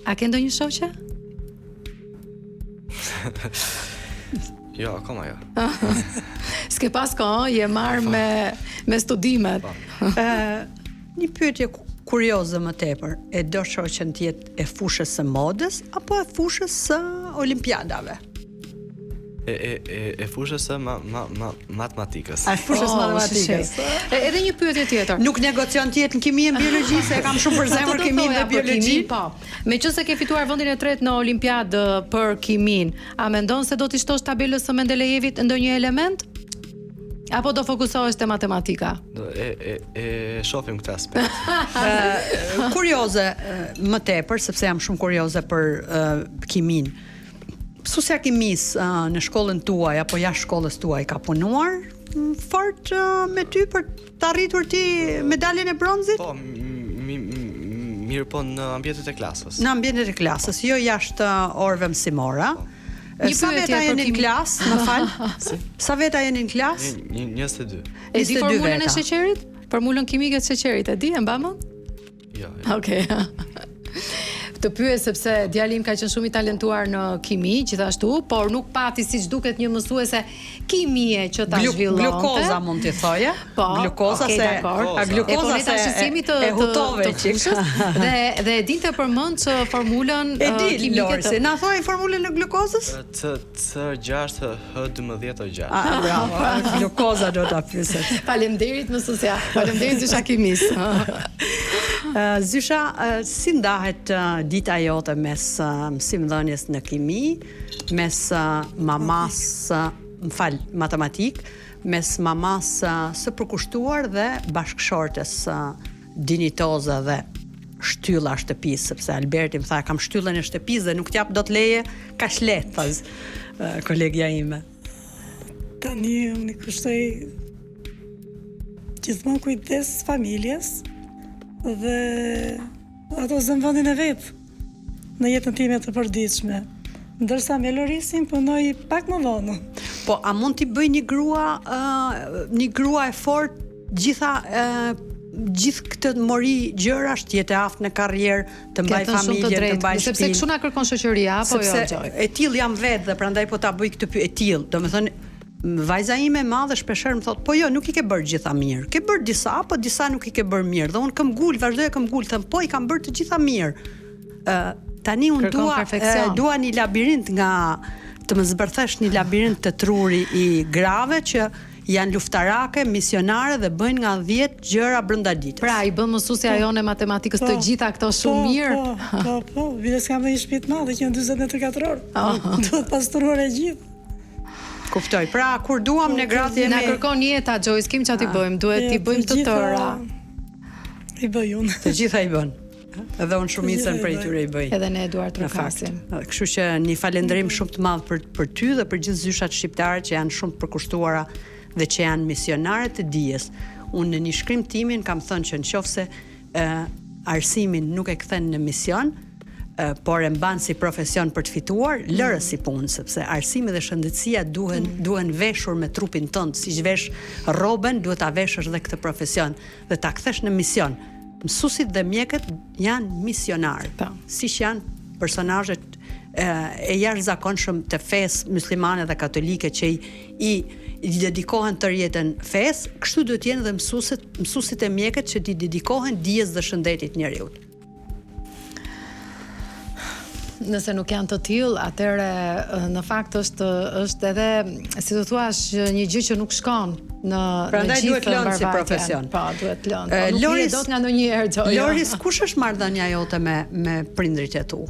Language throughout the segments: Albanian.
A ke ndonjë shoqe? Jo, akoma jo. S'ke pas kohë, je marrë me studimet. Një pyetje kurioze më tepër, e do shoqen të jetë e fushës së modës apo e fushës së olimpiadave? E fushës së matematikës. A fushës matematikës. Edhe një pyetje tjetër. Nuk negocion të jetë në kimi e biologji, se e kam shumë për zemër kimin dhe biologji. Po. Meqense ke fituar vendin e tretë në Olimpiadë për kimin, a mendon se do t'i shtosh tabelës së Mendelejevit ndonjë element? Apo do fokusohesh te matematika? E shohim këtë aspekt. Kurioze më tepër, sepse jam shumë kurioze për kimin. Mësuesja kimis në shkollën tuaj apo jashtë shkollës tuaj ka punuar fort me ty për të arritur ti medaljen e bronzit? Po, mirë po në ambientet e klasës. Në ambientet e klasës, jo jashtë orëve mësimore. Sa veta jeni në klasë, më fal? Sa veta jeni në klasë? 22. E di formulën e sheqerit? Formulën kimike të sheqerit, e di, e mbamën? Jo. Okej. Të pyes sepse djali im ka qenë shumë i talentuar në kimi, gjithashtu, por nuk pati siç duket një mësuese kimie që ta zhvillonte. Glukoza mund t'i thoje? Po. Glukoza okay, se glukoza se e hutove çik. Dhe e dinte përmend formulën kimike. Lorsi, na thoi formulën e glukozës? C6H12O6. Bravo. Glukoza do ta pyeset. Faleminderit mësuesja. Faleminderit Zysha kimis. Zysha, si ndahet dita jote mes mësimdhënies në kimi, mes mamas, matematik, mes mamas së përkushtuar dhe bashkëshortes dinitoze dhe shtylla e shtëpisë, sepse Alberti më tha kam shtyllën e shtëpisë dhe nuk t'jap dot leje kaq lehtë, thas kolegja ime. Tani unë kushtoj gjithmonë kujdes familjes dhe ato zën vendin e vet në jetën time të përditshme. Ndërsa me Lorisin punoj pak më vonë. Po, a mund t'i bëj një grua e fort gjithë këtë mori gjërash, të jetë aftë në karrierë, të mbaj familjen, të mbaj shtëpinë. Sepse kështu na kërkon shoqëria apo jo? Sepse e tillë jam vetë dhe prandaj po ta bëj këtë pyetje e tillë. Domethënë vajza ime e madhe shpeshherë më thot, po jo, nuk i ke bërë gjitha mirë. Ke bërë disa, po disa nuk i ke bërë mirë. Dhe unë vazhdoj kam gul, them, po i kam bërë të gjitha mirë. Tani unë dua një labirint të më zbërthesh një labirint të truri i grave që janë luftarake, misionare dhe bëjnë nga 10 gjëra brenda ditës. Pra, i bën mësuesja jone matematikës të gjitha këto shumë mirë. Po, vjen s'kam një shtëpi të madhe që janë 44 orë. Duhet pastruar e gjithë. Kuptoj. Pra, kur duam në gratë jemi... Na kërkon jeta, Joyce, kim ç'a t'i bëjmë? Duhet t'i bëjmë të tëra. I bëj unë. Të gjitha i bën. Edhe unë shumicën prej tyre i bëj. Edhe ne Eduard Trokasin. Kështu që një falënderim shumë të madh për ty dhe për gjithë zyshat shqiptare që janë shumë përkushtuara dhe që janë misionare të dijes. Unë në një shkrim timin kam thënë që nëse arsimin nuk e kthen në mision, por e mban si profesion për të fituar, lërë si punë, sepse arsimi dhe shëndetësia duhen veshur me trupin tënd, siç vesh rroben, duhet ta veshësh edhe këtë profesion dhe ta kthesh në mision. Mësuesit dhe mjekët janë misionarë, siç janë personazhet e jashtëzakonshëm të fesë muslimane dhe katolike që i dedikohen tërë jetën fesë, kështu duhet jenë edhe mësuesit e mjekët që i dedikohen dijes dhe shëndetit njerëzit. Nëse nuk janë të tillë, atëre në fakt është edhe, si të thuash, një gjë që nuk shkon në prandaj duhet lënë si profesion. Po, duhet lënë. Nuk je dot nga ndonjëherë. Loris, kush është marrëdhënia jote me prindrit e tu?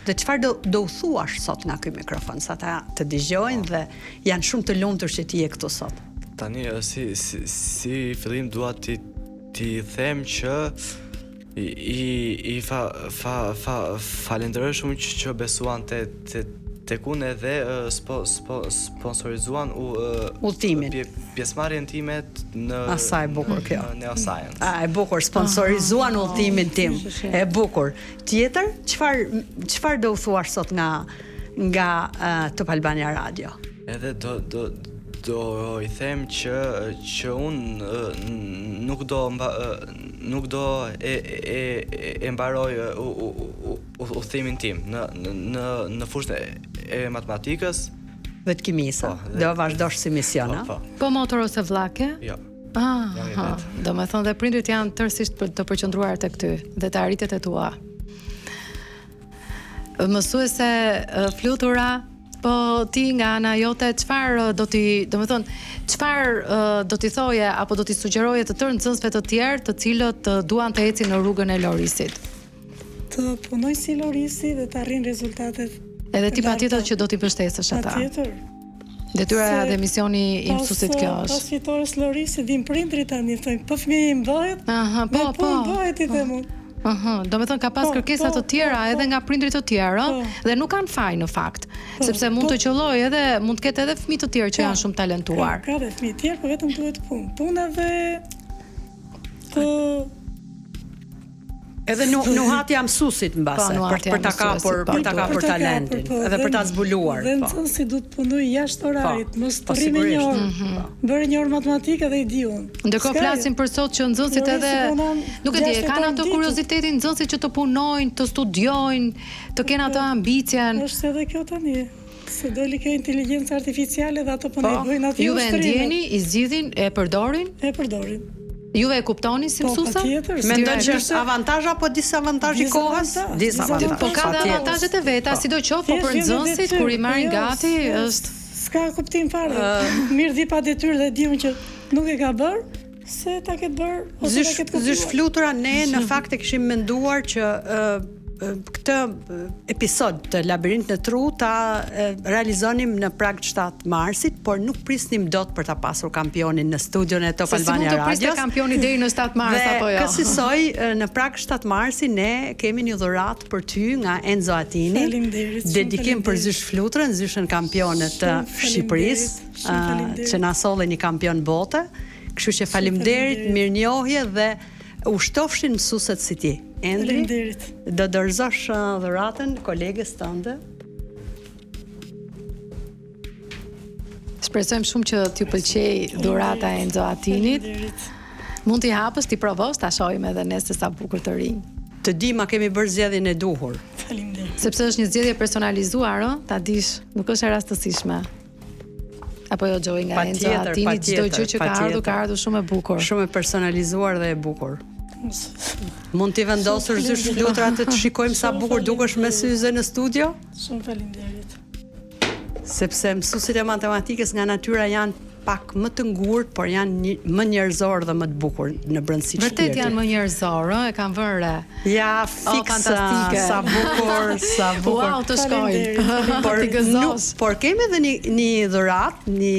Dhe çfarë do u thuash sot nga ky mikrofon, sa ta të dëgjojnë dhe janë shumë të lumtur që ti je këtu sot. Tani si fillim dua ti them që i falenderoj shumë që besuan tek unë edhe sponsorizuan udhëtimin. Pjesëmarrjen time në Asaj bukur kjo. Në Neoscience. E bukur, sponsorizuan udhëtimin tim. E bukur. Tjetër, çfarë do u thuash sot nga Top Albania Radio? Edhe do I them që unë nuk do e mbaroj udhimin tim në fushën e matematikës dhe të kimisa. Do vazhdosh si mision, a? Po motor ose vllake? Jo. Do me thonë dhe prindrit janë tërësisht të përqendruar tek ty dhe të arritet e tua. Mësuese flutura, po ti nga ana jote çfarë do t'i thoje apo do t'i sugjeroje të tërë nxënësve të tjerë të cilët duan të ecin në rrugën e Lorisit? Të punoj si Lorisi dhe të arrin rezultatet. Edhe ti patjetër që do t'i mbështesësh ata. Patjetër. Detyra dhe misioni i mësuesit kjo është. Pas fitores Lorisi din prindrit tani thonë, po fëmijë im bëhet. Po bëhet I them unë. Do me thënë ka pas kërkesa të tjera edhe nga prindrit të tjerë dhe nuk kanë faj në fakt, sepse mund të qëlloj edhe mund të ketë edhe fëmijë të tjerë që janë shumë talentuar. Ka dhe fëmijë të tjerë, por vetëm duhet punë. Puna dhe të edhe nuhatja mësuesit mbase për ta kapur talentin, edhe për ta zbuluar. Dhe nxënësi duhet punoj jashtë orarit, mos të rrimë një orë. Bëre një orë matematikë dhe I di unë. Ndërkohë flasim për sot që nxënësit edhe nuk e di, kanë ato kuriozitetin nxënësit që të punojnë, të studiojnë, të kenë ato ambicien. Është edhe kjo tani. Se doli kjo inteligjencë artificiale dhe ato po ne bëjnë aty. Juve e ndjeni, I zgjidhin, e përdorin? E përdorin. Juve e kuptoni si mësuesa? Mendon që është avantazh apo disavantazh I kohës? Disavantazh. Po ka dhe avantazhet e veta, sidoqoftë, po për nxënësit kur I marrin gati është s'ka kuptim fare. Mirë di pa detyrë dhe di unë që nuk e ka bër, se ta ketë bër ose ta ketë kuptuar. Zysh flutura ne në fakt e kishim menduar që këtë episod të Labirint në Tru ta realizonim në prag 7 marsit, por nuk prisnim dot për ta pasur kampionin në studion e Top Albania Radios. Se si mund të priste kampioni deri në 7 mars apo jo? Dhe kësaj në prag 7 marsi ne kemi një dhuratë për ty nga Enzo Atini. Dedikim për Zysh Fluturën, zyshën kampione të Shqipërisë, që na solli një kampion bote. Kështu që faleminderit, mirënjohje dhe ushtofshin mësueset si ti. Endri, do dorëzosh dhuratën kolegës tënde. Shpresojmë shumë që t'ju pëlqej dhurata e Enzo Atinit. Mund t'i hapësh, t'i provosh, ta shohim edhe ne se sa bukur të rinj. Të di ma kemi bërë zgjedhjen e duhur. Faleminderit. Sepse është një zgjedhje personalizuar, ta dish, nuk është e rastësishme. Apo jo Gjoj nga Enzo Atini, çdo gjë që ka ardhur shumë e bukur. Shumë e personalizuar dhe e bukur. Mund t'i vendosur Zysh Flutura të shikojmë sa bukur dukesh me syze në studio? Shumë faleminderit. Sepse mësuesit e matematikës nga natyra janë pak më të ngurtë, por janë më njerëzor dhe më të bukur në brendësi shpirtit. Vërtet janë më njerëzor, e kanë vënë re. Ja, fantastike. Sa bukur, sa bukur. Wow, të shkojnë. Por kemi edhe një dhuratë, një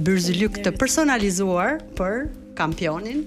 byrzylyk të personalizuar për kampionin.